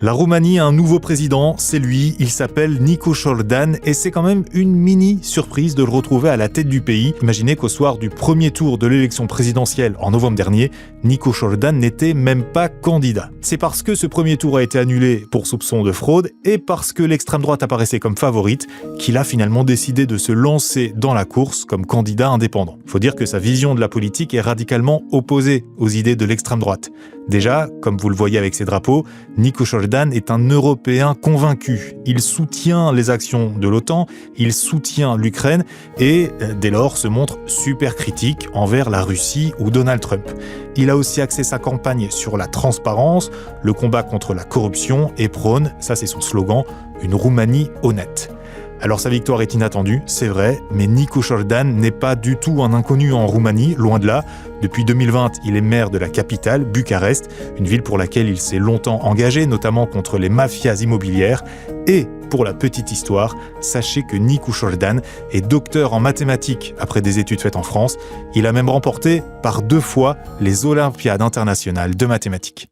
La Roumanie a un nouveau président, c'est lui, il s'appelle Nicu Șordan et c'est quand même une mini surprise de le retrouver à la tête du pays. Imaginez qu'au soir du premier tour de l'élection présidentielle en novembre dernier, Nicu Șordan n'était même pas candidat. C'est parce que ce premier tour a été annulé pour soupçon de fraude et parce que l'extrême droite apparaissait comme favorite qu'il a finalement décidé de se lancer dans la course comme candidat indépendant. Faut dire que sa vision de la politique est radicalement opposée aux idées de l'extrême droite. Déjà, comme vous le voyez avec ses drapeaux, Nicu Șordan est un Européen convaincu. Il soutient les actions de l'OTAN, il soutient l'Ukraine et, dès lors, se montre super critique envers la Russie ou Donald Trump. Il a aussi axé sa campagne sur la transparence, le combat contre la corruption et prône, ça c'est son slogan, une Roumanie honnête. Alors sa victoire est inattendue, c'est vrai, mais Nicu Șordan n'est pas du tout un inconnu en Roumanie, loin de là. Depuis 2020, il est maire de la capitale, Bucarest, une ville pour laquelle il s'est longtemps engagé, notamment contre les mafias immobilières. Et, pour la petite histoire, sachez que Nicu Șordan est docteur en mathématiques après des études faites en France. Il a même remporté par 2 fois les Olympiades internationales de mathématiques.